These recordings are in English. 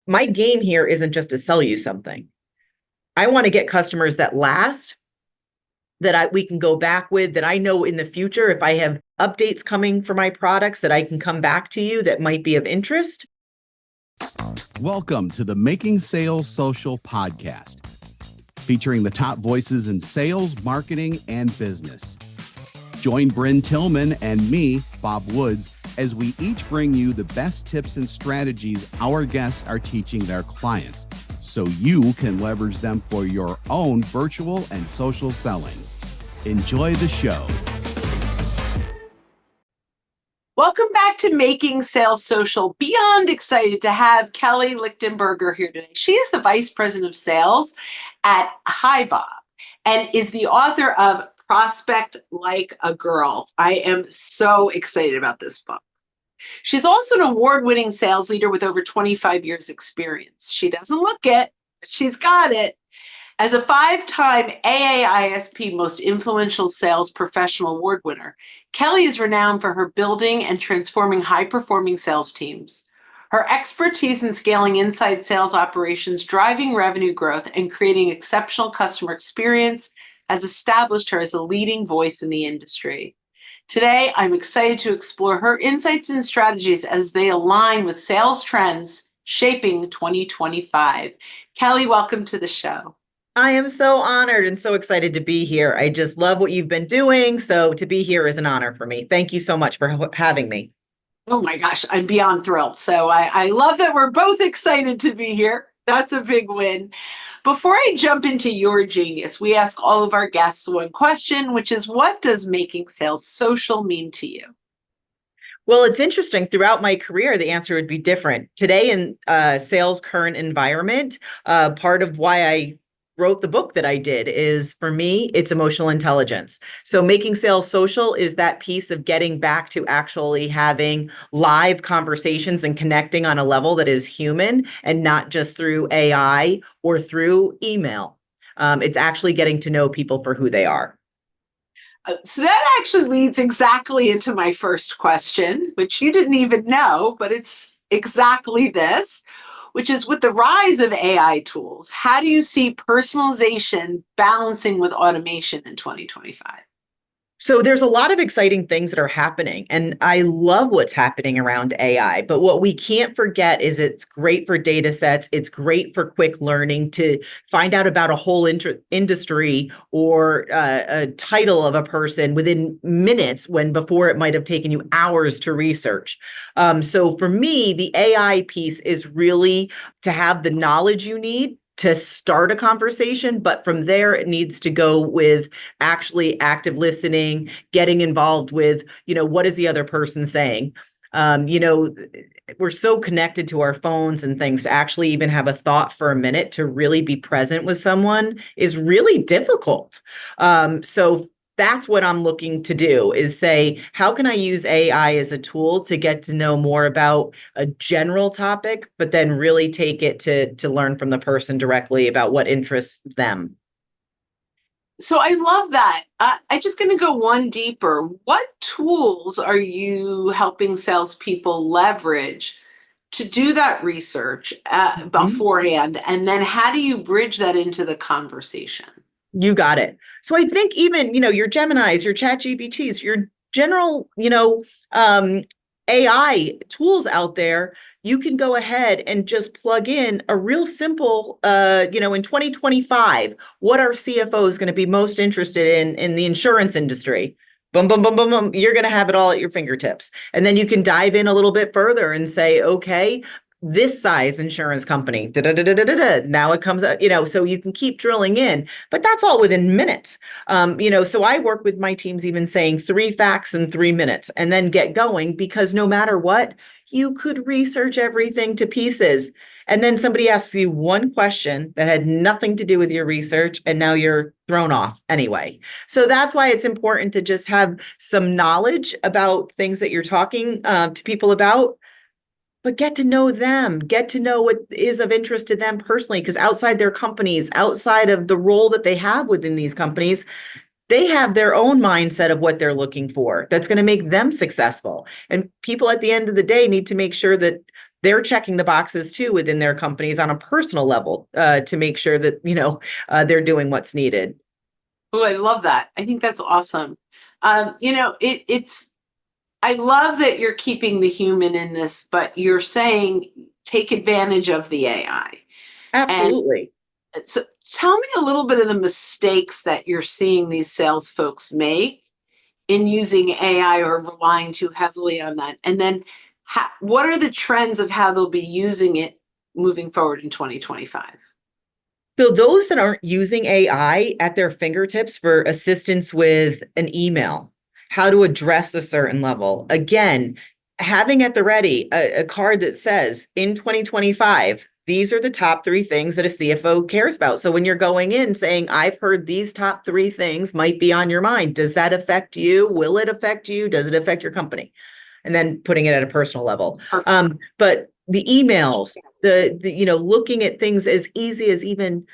my game here isn't just to sell you something. I want to get customers that last, that we can go back with, that I know in the future, if I have updates coming for my products, that I can come back to you that might be of interest. Welcome to the Making Sales Social podcast, featuring the top voices in sales, marketing, and business. Join Bryn Tillman and me, Bob Woods, as we each bring you the best tips and strategies our guests are teaching their clients, so you can leverage them for your own virtual and social selling. Enjoy the show. Welcome back to Making Sales Social. Beyond excited to have Kelly Lichtenberger here today. She is the Vice President of Sales at Hi Bob and is the author of Prospect Like a Girl. I am so excited about this book. She's also an award-winning sales leader with over 25 years experience. She doesn't look it, but she's got it. As a 5-time AAISP Most Influential Sales Professional Award winner, Kelly is renowned for her building and transforming high-performing sales teams. Her expertise in scaling inside sales operations, driving revenue growth, and creating exceptional customer experience has established her as a leading voice in the industry. Today, I'm excited to explore her insights and strategies as they align with sales trends shaping 2025. Kelly, welcome to the show. I am so honored and so excited to be here. I just love what you've been doing. So to be here is an honor for me. Thank you so much for having me. Oh my gosh, I'm beyond thrilled. So I love that we're both excited to be here. That's a big win. Before I jump into your genius, we ask all of our guests one question, which is, what does making sales social mean to you? Well, it's interesting. Throughout my career, the answer would be different. Today in sales current environment, part of why I wrote the book that I did is, for me, it's emotional intelligence. So making sales social is that piece of getting back to actually having live conversations and connecting on a level that is human and not just through AI or through email. It's actually getting to know people for who they are. So that actually leads exactly into my first question, which you didn't even know, but it's exactly this, which is, with the rise of AI tools, how do you see personalization balancing with automation in 2025? So there's a lot of exciting things that are happening, and I love what's happening around AI. But what we can't forget is it's great for data sets. It's great for quick learning, to find out about a whole industry or a title of a person within minutes, when before it might have taken you hours to research. So for me, the AI piece is really to have the knowledge you need to start a conversation, but from there it needs to go with actually active listening, getting involved with, what is the other person saying? We're so connected to our phones and things, to actually even have a thought for a minute to really be present with someone is really difficult. So that's what I'm looking to do, is say, how can I use AI as a tool to get to know more about a general topic, but then really take it to learn from the person directly about what interests them. So I love that. I'm just going to go one deeper. What tools are you helping salespeople leverage to do that research beforehand? And then how do you bridge that into the conversation? You got it. So I think even, your Geminis, your ChatGPTs, your general, AI tools out there, you can go ahead and just plug in a real simple, in 2025, what are CFOs going to be most interested in the insurance industry? Boom, boom, boom, boom, boom. You're going to have it all at your fingertips. And then you can dive in a little bit further and say, okay, this size insurance company, now it comes out, so you can keep drilling in, but that's all within minutes. So I work with my teams even saying 3 facts in 3 minutes and then get going, because no matter what, you could research everything to pieces. And then somebody asks you one question that had nothing to do with your research, and now you're thrown off anyway. So that's why it's important to just have some knowledge about things that you're talking to people about, but get to know them, get to know what is of interest to them personally, because outside their companies, outside of the role that they have within these companies, they have their own mindset of what they're looking for that's going to make them successful. And people at the end of the day need to make sure that they're checking the boxes too within their companies on a personal level to make sure that, they're doing what's needed. Oh, I love that. I think that's awesome. It's I love that you're keeping the human in this, but you're saying take advantage of the AI. And Absolutely. so tell me a little bit of the mistakes that you're seeing these sales folks make in using AI or relying too heavily on that. And then what are the trends of how they'll be using it moving forward in 2025? So those that aren't using AI at their fingertips for assistance with an email, how to address a certain level, again, having at the ready a card that says in 2025, these are the top three things that a CFO cares about. So when you're going in saying, I've heard these top three things might be on your mind. Does that affect you? Will it affect you? Does it affect your company? And then putting it at a personal level. Perfect. But the emails, the looking at things as easy as even,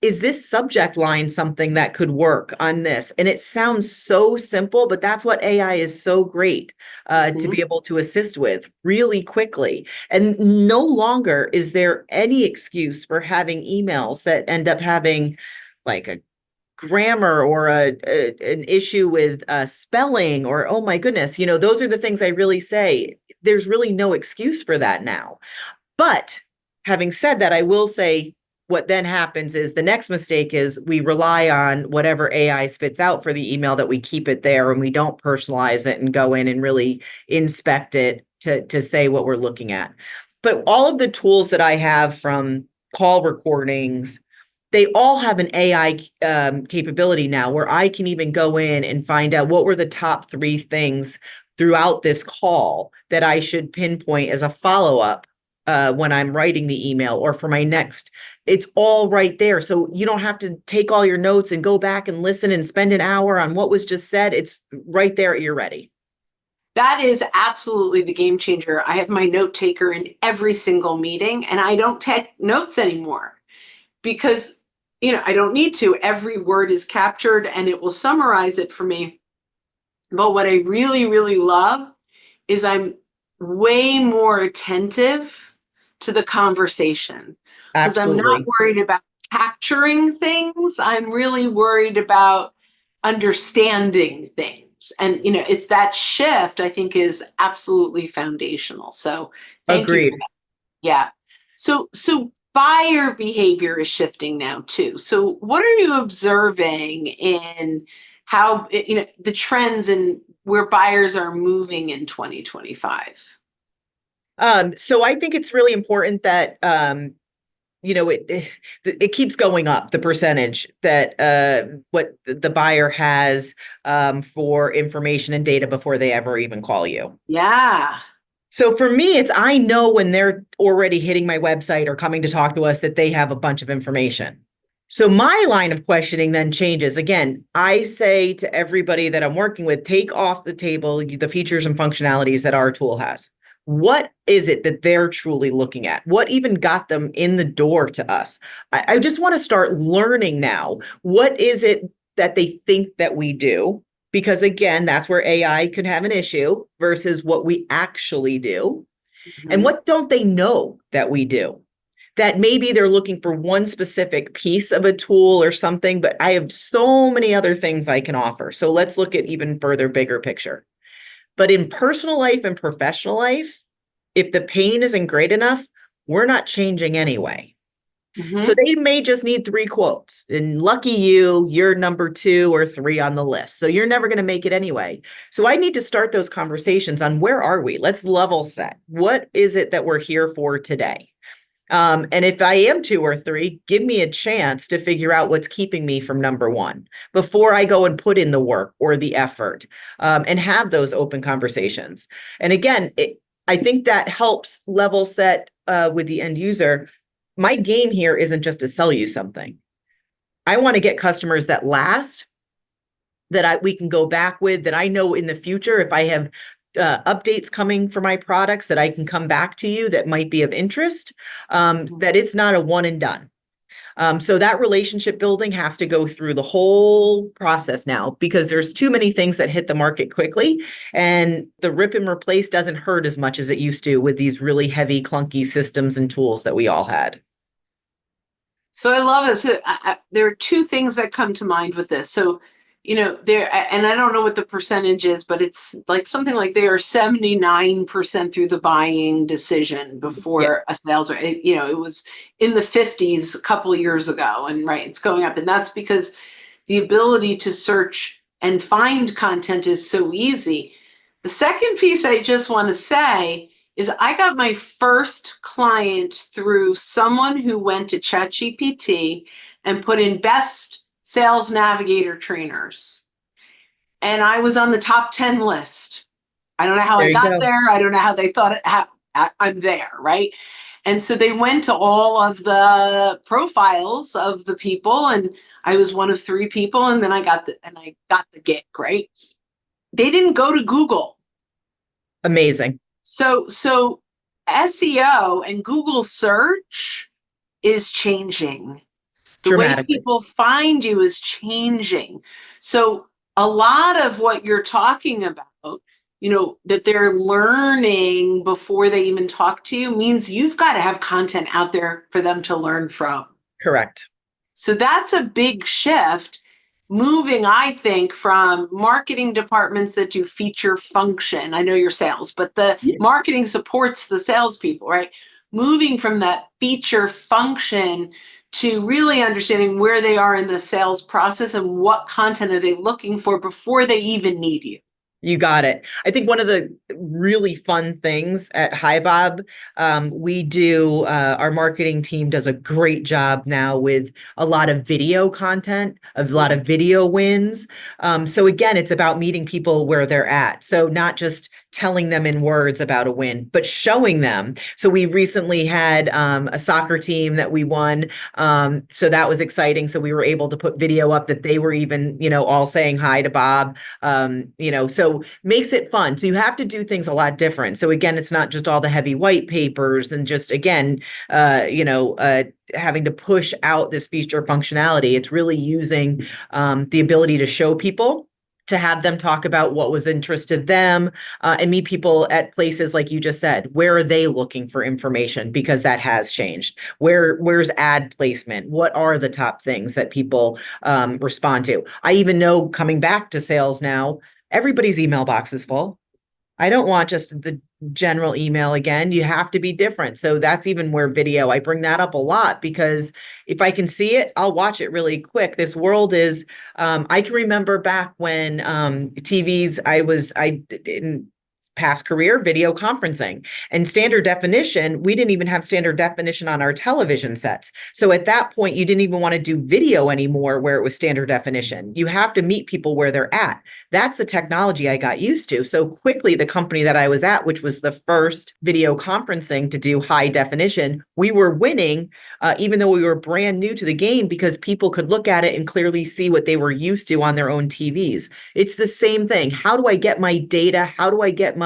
is this subject line something that could work on this? And it sounds so simple, but that's what AI is so great to be able to assist with really quickly. And no longer is there any excuse for having emails that end up having like a grammar or an issue with spelling, or oh my goodness, those are the things I really say. There's really no excuse for that now. But having said that, I will say what then happens is the next mistake is we rely on whatever AI spits out for the email, that we keep it there and we don't personalize it and go in and really inspect it to say what we're looking at. But all of the tools that I have, from call recordings, they all have an AI capability now where I can even go in and find out what were the top three things throughout this call that I should pinpoint as a follow-up when I'm writing the email or for my next. It's all right there. So you don't have to take all your notes and go back and listen and spend an hour on what was just said. It's right there at your ready. That is absolutely the game changer. I have my note taker in every single meeting, and I don't take notes anymore because I don't need to. Every word is captured and it will summarize it for me. But what I really, really love is I'm way more attentive to the conversation because I'm not Absolutely. worried about capturing things. I'm really worried about understanding things. And, it's that shift I think is absolutely foundational. So thank you for Agreed. that. Yeah. So buyer behavior is shifting now too. So what are you observing in how, the trends and where buyers are moving in 2025? So I think it's really important that it keeps going up, the percentage that what the buyer has for information and data before they ever even call you. Yeah. So for me, it's, I know when they're already hitting my website or coming to talk to us that they have a bunch of information. So my line of questioning then changes. Again, I say to everybody that I'm working with, take off the table the features and functionalities that our tool has. What is it that they're truly looking at? What even got them in the door to us? I just want to start learning now. What is it that they think that we do? Because again, that's where AI could have an issue versus what we actually do. And Mhm. what don't they know that we do? That maybe they're looking for one specific piece of a tool or something, but I have so many other things I can offer. So let's look at even further, bigger picture. But in personal life and professional life, if the pain isn't great enough, we're not changing anyway. So Mhm. they may just need three quotes. And lucky you, you're number 2 or 3 on the list. So you're never going to make it anyway. So I need to start those conversations on where are we? Let's level set. What is it that we're here for today? And if I am 2 or 3, give me a chance to figure out what's keeping me from number 1 before I go and put in the work or the effort, and have those open conversations. And again, I think that helps level set with the end user. My game here isn't just to sell you something. I want to get customers that last, that we can go back with, that I know in the future, if I have updates coming for my products, that I can come back to you that might be of interest, that it's not a one and done. So that relationship building has to go through the whole process now because there's too many things that hit the market quickly, and the rip and replace doesn't hurt as much as it used to with these really heavy, clunky systems and tools that we all had. So I love it. So there are two things that come to mind with this. So, there, and I don't know what the percentage is, but it's like something like they are 79% through the buying decision Yeah, before a sales, it was in the 50s a couple of years ago, and right, it's going up. And that's because the ability to search and find content is so easy. The second piece I just want to say is I got my first client through someone who went to ChatGPT and put in best sales navigator trainers. And I was on the top 10 list. I don't know how there I you got go. there. I don't know how they thought I'm there, right? And so they went to all of the profiles of the people, and I was one of three people, and then I got the gig, right? They didn't go to Google. Amazing. So SEO and Google search is changing. The way Dramatically. people find you is changing. So a lot of what you're talking about, that they're learning before they even talk to you means you've got to have content out there for them to learn from. Correct. So that's a big shift, moving, I think, from marketing departments that do feature function. I know you're sales, but the Yeah. marketing supports the salespeople, right? Moving from that feature function to really understanding where they are in the sales process and what content are they looking for before they even need you. You got it. I think one of the really fun things at Hi Bob, we do, our marketing team does a great job now with a lot of video content, a lot of video wins. So again, it's about meeting people where they're at. So not just telling them in words about a win, but showing them. So we recently had a soccer team that we won. So that was exciting. So we were able to put video up that they were even, all saying hi to Bob. So makes it fun. So you have to do things a lot different. So again, it's not just all the heavy white papers and just again, having to push out this feature functionality. It's really using the ability to show people, to have them talk about what was interested them, and meet people at places like you just said. Where are they looking for information? Because that has changed. Where's ad placement? What are the top things that people respond to? I even know, coming back to sales now, everybody's email box is full. I don't want just the general email again. You have to be different. So that's even where video, I bring that up a lot because if I can see it, I'll watch it really quick. This world is, I can remember back when TVs, I in past career video conferencing and standard definition. We didn't even have standard definition on our television sets. So at that point, you didn't even want to do video anymore where it was standard definition. You have to meet people where they're at. That's the technology I got used to. So quickly, the company that I was at, which was the first video conferencing to do high definition, we were winning, even though we were brand new to the game, because people could look at it and clearly see what they were used to on their own TVs. It's the same thing. How do I get my data? How do I get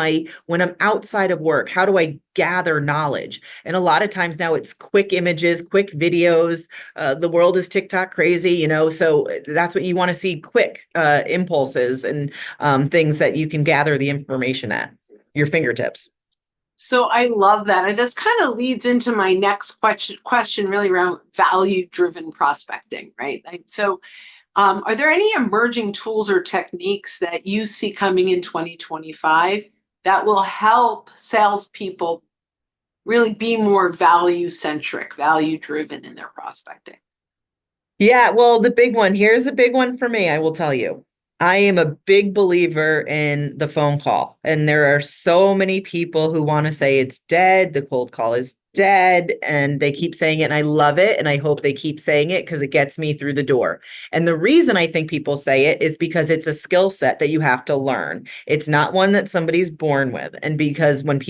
when I'm outside of work, how do I gather knowledge? And a lot of times now it's quick images, quick videos. The world is TikTok crazy, so that's what you want to see, quick impulses and things that you can gather the information at your fingertips. So I love that. And this kind of leads into my next question really around value-driven prospecting, right? So are there any emerging tools or techniques that you see coming in 2025 that will help salespeople really be more value-centric, value-driven in their prospecting? Yeah, well, here's the big one for me, I will tell you. I am a big believer in the phone call, and there are so many people who want to say it's dead, the cold call is dead, and they keep saying it, and I love it, and I hope they keep saying it because it gets me through the door. And the reason I think people say it is because it's a skill set that you have to learn. It's not one that somebody's born with. And because when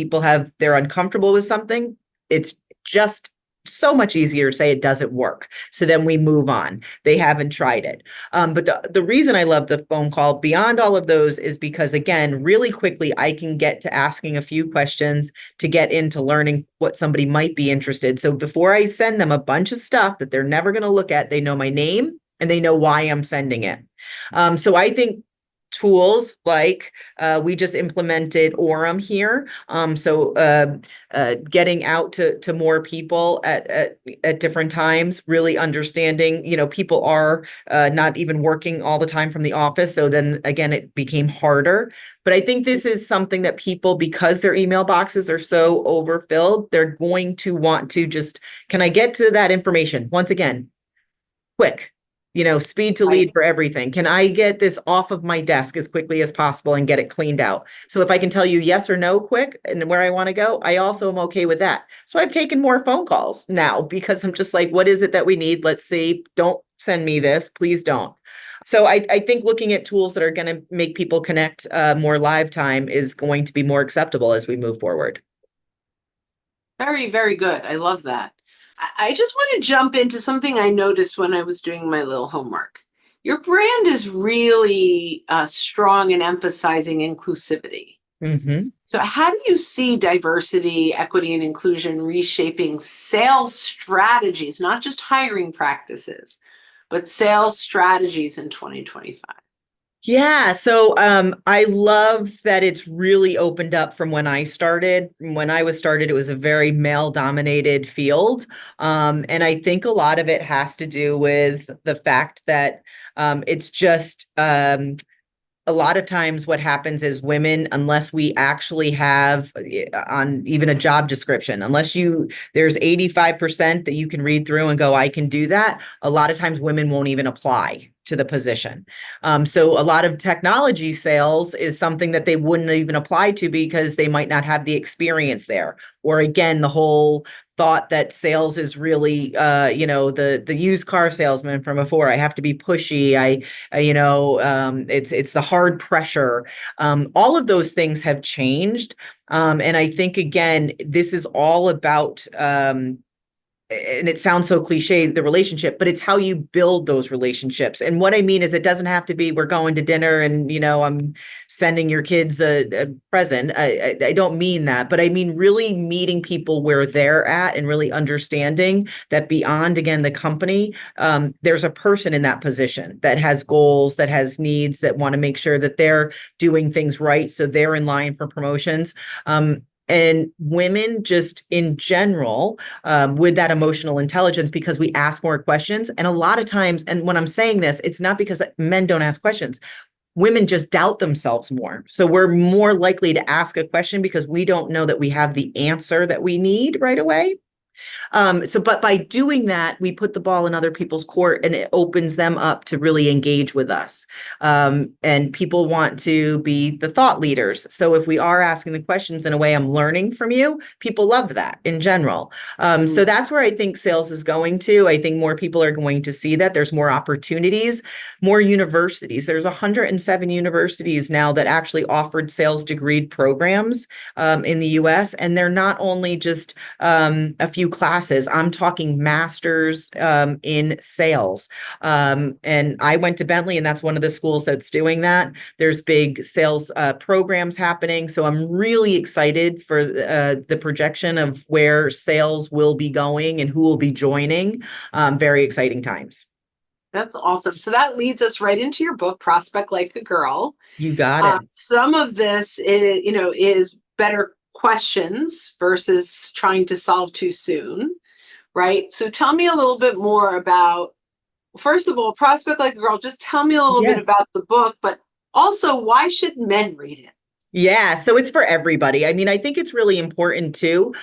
they're uncomfortable with something, it's just so much easier to say it doesn't work. So then we move on. They haven't tried it. But the reason I love the phone call beyond all of those is because, again, really quickly, I can get to asking a few questions to get into learning what somebody might be interested. So before I send them a bunch of stuff that they're never going to look at, they know my name and they know why I'm sending it. So I think tools like we just implemented Orem here. Getting out to more people at different times, really understanding, people are not even working all the time from the office. So then again, it became harder. But I think this is something that people, because their email boxes are so overfilled, they're going to want to just, can I get to that information? Once again, quick. Speed to lead for everything. Can I get this off of my desk as quickly as possible and get it cleaned out? So if I can tell you yes or no quick and where I want to go, I also am okay with that. So I've taken more phone calls now because I'm just like, what is it that we need? Let's see. Don't send me this. Please don't. So I think looking at tools that are going to make people connect more live time is going to be more acceptable as we move forward. Very, very good. I love that. I just want to jump into something I noticed when I was doing my little homework. Your brand is really strong in emphasizing inclusivity. Mm-hmm. So how do you see diversity, equity, and inclusion reshaping sales strategies, not just hiring practices, but sales strategies in 2025? Yeah, so I love that it's really opened up from when I started. When I was started, it was a very male-dominated field. And I think a lot of it has to do with the fact that it's just a lot of times what happens is women, unless we actually have on even a job description, there's 85% that you can read through and go, I can do that. A lot of times women won't even apply to the position. So a lot of technology sales is something that they wouldn't even apply to because they might not have the experience there. Or again, the whole thought that sales is really, the used car salesman from before. I have to be pushy. It's the hard pressure. All of those things have changed. And I think, again, this is all about, and it sounds so cliche, the relationship, but it's how you build those relationships. And what I mean is it doesn't have to be, we're going to dinner and, I'm sending your kids a present. I don't mean that, but I mean really meeting people where they're at and really understanding that beyond, again, the company, there's a person in that position that has goals, that has needs, that want to make sure that they're doing things right. So they're in line for promotions. And women just in general, with that emotional intelligence, because we ask more questions. And a lot of times, and when I'm saying this, it's not because men don't ask questions. Women just doubt themselves more. So we're more likely to ask a question because we don't know that we have the answer that we need right away. But by doing that, we put the ball in other people's court and it opens them up to really engage with us. And people want to be the thought leaders. So if we are asking the questions in a way, I'm learning from you, people love that in general. So that's where I think sales is going to. I think more people are going to see that there's more opportunities, more universities. There's 107 universities now that actually offered sales degree programs in the US. And they're not only just a few classes. I'm talking masters in sales. And I went to Bentley, and that's one of the schools that's doing that. There's big sales programs happening. So I'm really excited for the projection of where sales will be going and who will be joining. Very exciting times. That's awesome. So that leads us right into your book, Prospect Like a Girl. You got it. Some of this is better questions versus trying to solve too soon, right? So tell me a little bit more about, first of all, Prospect Like a Girl. Just tell me a little bit about the book, but also why should men read it? Yeah, so it's for everybody. I mean, I think it's really important too,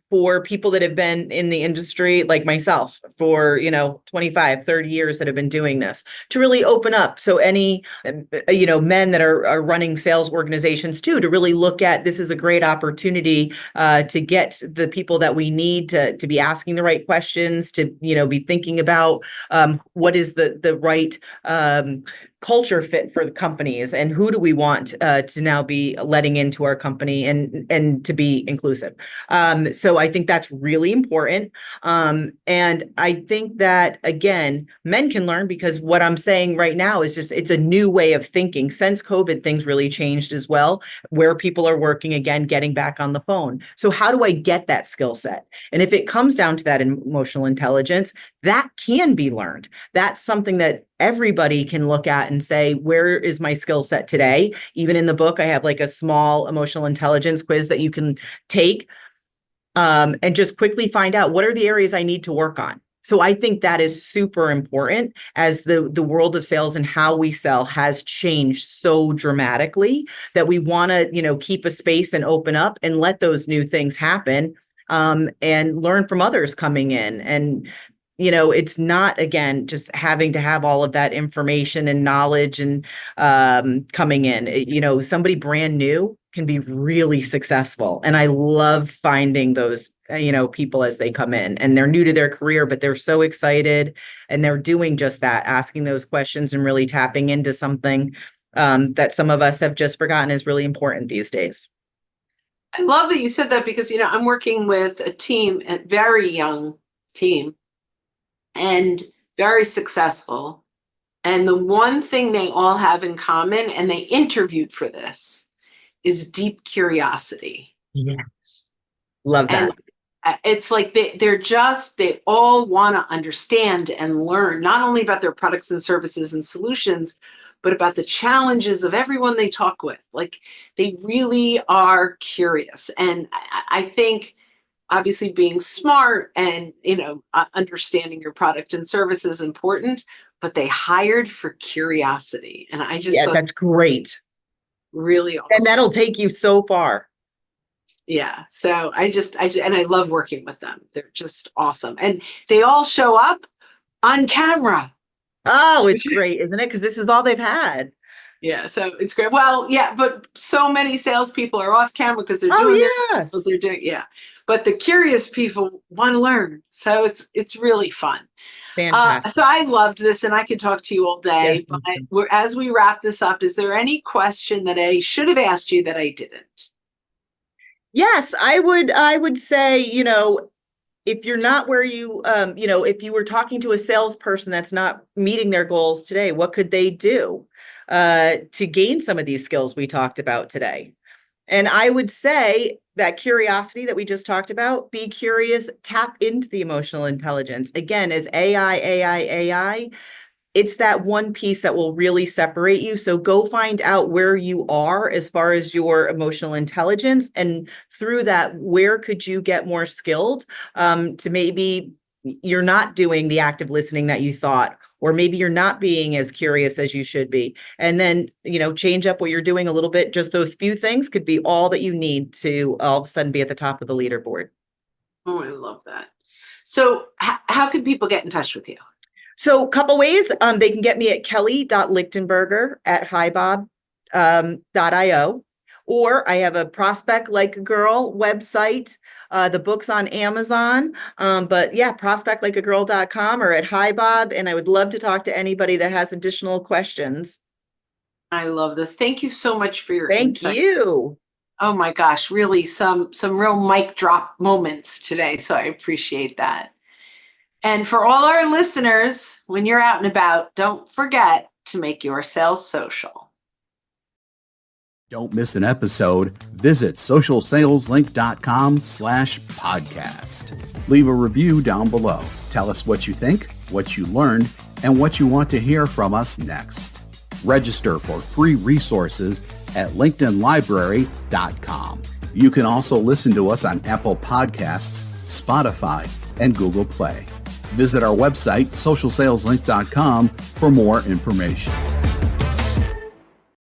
for people that have been in the industry like myself for, 25, 30 years that have been doing this to really open up. So any, men that are running sales organizations too, to really look at this is a great opportunity to get the people that we need to be asking the right questions, to, be thinking about what is the right culture fit for the companies and who do we want to now be letting into our company and to be inclusive. So So I think that's really important. And I think that, again, men can learn, because what I'm saying right now is just, it's a new way of thinking. Since COVID, things really changed as well, where people are working again, getting back on the phone. So how do I get that skill set? And if it comes down to that emotional intelligence, that can be learned. That's something that everybody can look at and say, where is my skill set today? Even in the book, I have like a small emotional intelligence quiz that you can take, and just quickly find out what are the areas I need to work on. So I think that is super important, as the world of sales and how we sell has changed so dramatically, that we want to, keep a space and open up and let those new things happen, and learn from others coming in. And it's not, again, just having to have all of that information and knowledge and coming in. Somebody brand new can be really successful. And I love finding those, people as they come in and they're new to their career, but they're so excited and they're doing just that, asking those questions and really tapping into something that some of us have just forgotten is really important these days. I love that you said that, because, I'm working with a team, a very young team, and very successful. And the one thing they all have in common, and they interviewed for this, is deep curiosity. Yes. Love that. And it's like they all want to understand and learn, not only about their products and services and solutions, but about the challenges of everyone they talk with. Like, they really are curious. And I think, obviously, being smart and, understanding your product and service is important, but they hired for curiosity. And I just thought that's great. Really awesome. And that'll take you so far. Yeah. So and I love working with them. They're just awesome. And they all show up on camera. Oh, it's great, isn't it? Because this is all they've had. Yeah, so it's great. Well, yeah, but so many salespeople are off camera because they're doing they're doing, But the curious people want to learn, so it's really fun. Fantastic. So I loved this, and I could talk to you all day. Yes, but as we wrap this up, is there any question that I should have asked you that I didn't? Yes, I would say, if you're not where you, if you were talking to a salesperson that's not meeting their goals today, what could they do to gain some of these skills we talked about today? And I would say that curiosity that we just talked about, be curious, tap into the emotional intelligence. Again, as AI, it's that one piece that will really separate you. So go find out where you are as far as your emotional intelligence. And through that, where could you get more skilled to maybe you're not doing the active listening that you thought, or maybe you're not being as curious as you should be. And then, change up what you're doing a little bit. Just those few things could be all that you need to all of a sudden be at the top of the leaderboard. Oh, I love that. So how can people get in touch with you? So a couple ways. They can get me at kelly.lichtenberger@highbob.io. Or I have a Prospect Like a Girl website. The book's on Amazon. But yeah, prospectlikeagirl.com or at highbob. And I would love to talk to anybody that has additional questions. I love this. Thank you so much for your insights. Thank you. Oh my gosh, really some real mic drop moments today. So I appreciate that. And for all our listeners, when you're out and about, don't forget to make your sales social. Don't miss an episode. Visit socialsaleslink.com/podcast. Leave a review down below. Tell us what you think, what you learned, and what you want to hear from us next. Register for free resources at linkedinlibrary.com. You can also listen to us on Apple Podcasts, Spotify, and Google Play. Visit our website, socialsaleslink.com, for more information.